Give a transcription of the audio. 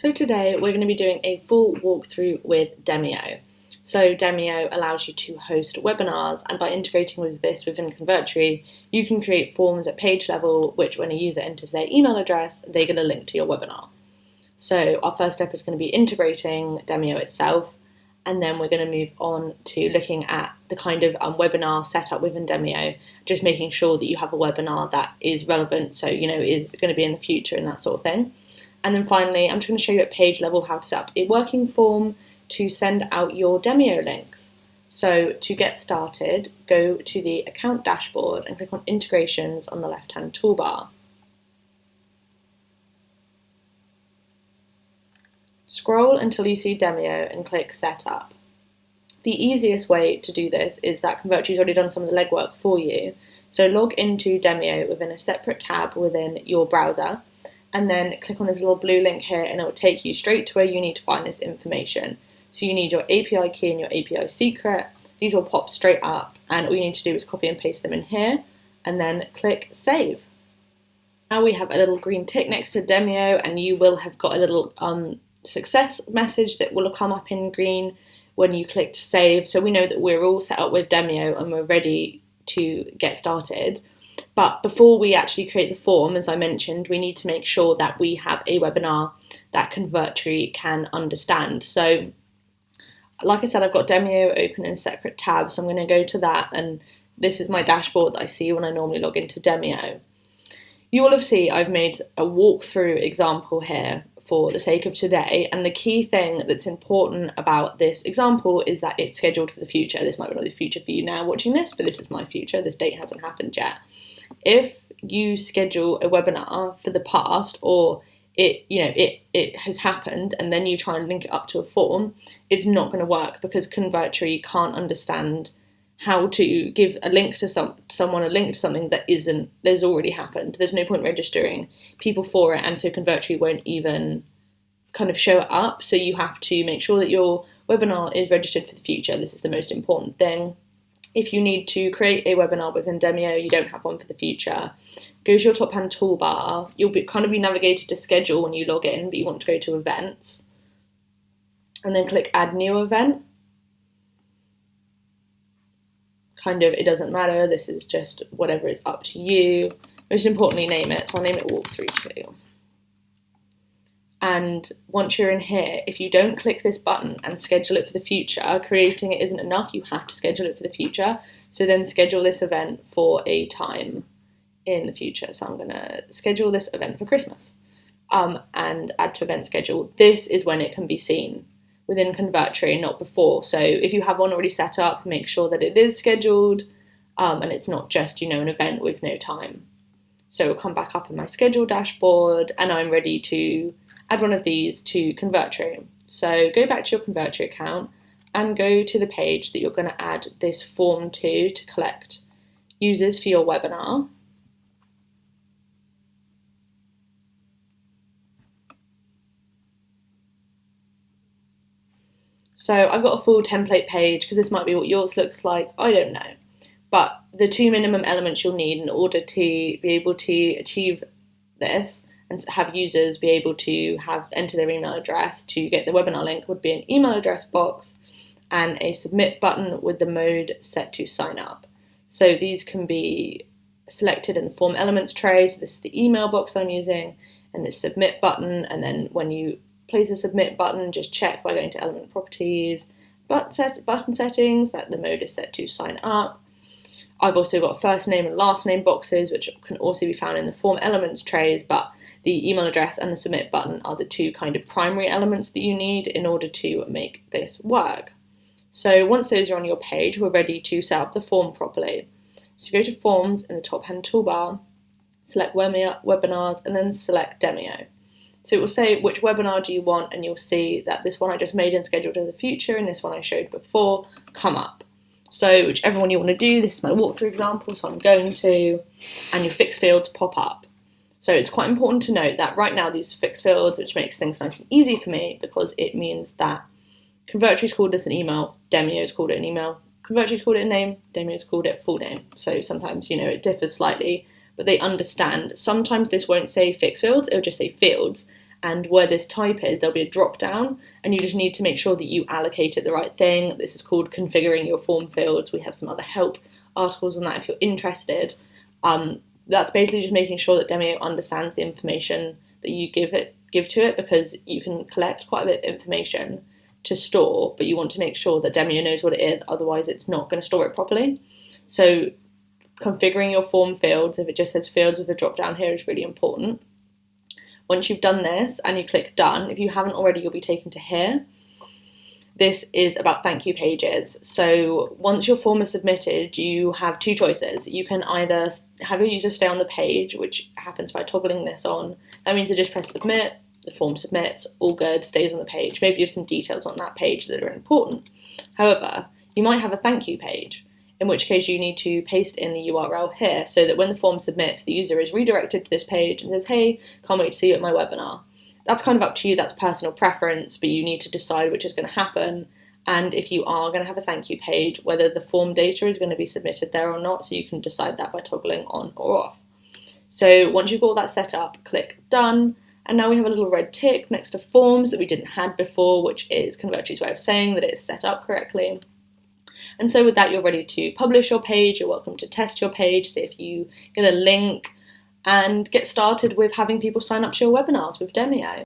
So today we're going to be doing a full walkthrough with Demio. So Demio allows you to host webinars, and by integrating with this within Convertri, you can create forms at page level, which when a user enters their email address, they get a link to your webinar. So our first step is going to be integrating Demio itself, and then we're going to move on to looking at the kind of webinar setup within Demio, just making sure that you have a webinar that is relevant, so is going to be in the future and that sort of thing. And then finally, I'm just going to show you at page level how to set up a working form to send out your Demio links. So to get started, go to the account dashboard and click on integrations on the left-hand toolbar. Scroll until you see Demio and click Setup. The easiest way to do this is that Convertri's already done some of the legwork for you. So log into Demio within a separate tab within your browser, and then click on this little blue link here and it will take you straight to where you need to find this information. So you need your API key and your API secret. These will pop straight up, and all you need to do is copy and paste them in here and then click Save. Now we have a little green tick next to Demio, and you will have got a little success message that will come up in green when you click Save. So we know that we're all set up with Demio and we're ready to get started. But before we actually create the form, as I mentioned, we need to make sure that we have a webinar that Convertri can understand. So, like I said, I've got Demio open in a separate tab, so I'm going to go to that, and this is my dashboard that I see when I normally log into Demio. You will have seen I've made a walkthrough example here for the sake of today, and the key thing that's important about this example is that it's scheduled for the future. This might not be the future for you now watching this, but this is my future. This date hasn't happened yet. If you schedule a webinar for the past, or it has happened, and then you try and link it up to a form, it's not going to work because Convertri can't understand how to give a link to someone a link to something that's already happened. There's no point registering people for it, and so Convertri won't even kind of show it up. So you have to make sure that your webinar is registered for the future. This is the most important thing. If you need to create a webinar within Demio, you don't have one for the future, go to your top-hand toolbar. You'll be navigated to schedule when you log in, but you want to go to events, and then click add new event. It doesn't matter, this is just whatever is up to you. Most importantly, name it, so I'll name it walkthrough 2. And once you're in here, if you don't click this button and schedule it for the future, creating it isn't enough, you have to schedule it for the future. So then schedule this event for a time in the future. So I'm going to schedule this event for Christmas and add to event schedule. This is when it can be seen within Convertri, not before. So if you have one already set up, make sure that it is scheduled and it's not just, an event with no time. So it'll come back up in my schedule dashboard, and I'm ready to add one of these to Convertri. So go back to your Convertri account and go to the page that you're going to add this form to collect users for your webinar. So I've got a full template page because this might be what yours looks like, I don't know. But the 2 minimum elements you'll need in order to be able to achieve this and have users be able to enter their email address to get the webinar link would be an email address box and a submit button with the mode set to sign up. So these can be selected in the form elements tray. So this is the email box I'm using, and the submit button. And then when you place the submit button, just check by going to element properties, button settings, that the mode is set to sign up. I've also got first name and last name boxes, which can also be found in the form elements trays, but the email address and the submit button are the 2 kind of primary elements that you need in order to make this work. So once those are on your page, we're ready to set up the form properly. So go to Forms in the top-hand toolbar, select Webinars, and then select Demio. So it will say which webinar do you want, and you'll see that this one I just made and scheduled to the future, and this one I showed before come up. So whichever one you want to do, this is my walkthrough example, so I'm going to, and your fixed fields pop up. So it's quite important to note that right now these fixed fields, which makes things nice and easy for me, because it means that Convertri's called this an email, Demio's called it an email, Convertri's called it a name, Demio's called it full name. So sometimes, it differs slightly, but they understand. Sometimes this won't say fixed fields, it'll just say fields, and where this type is, there'll be a drop down, and you just need to make sure that you allocate it the right thing. This is called configuring your form fields. We have some other help articles on that if you're interested. That's basically just making sure that Demio understands the information that you give to it, because you can collect quite a bit of information to store, but you want to make sure that Demio knows what it is, otherwise it's not going to store it properly. So configuring your form fields, if it just says fields with a drop down here, is really important. Once you've done this and you click done, if you haven't already, you'll be taken to here. This is about thank you pages. So once your form is submitted, you have two choices. You can either have your user stay on the page, which happens by toggling this on. That means they just press submit, the form submits, all good, stays on the page. Maybe you have some details on that page that are important. However, you might have a thank you page, in which case you need to paste in the URL here so that when the form submits, the user is redirected to this page and says, hey, can't wait to see you at my webinar. That's kind of up to you, that's personal preference, but you need to decide which is going to happen, and if you are going to have a thank you page, whether the form data is going to be submitted there or not, so you can decide that by toggling on or off. So once you've got all that set up, click done, and now we have a little red tick next to forms that we didn't have before, which is Convertri's way of saying that it's set up correctly. And so with that, you're ready to publish your page. You're welcome to test your page, see if you get a link, and get started with having people sign up to your webinars with Demio.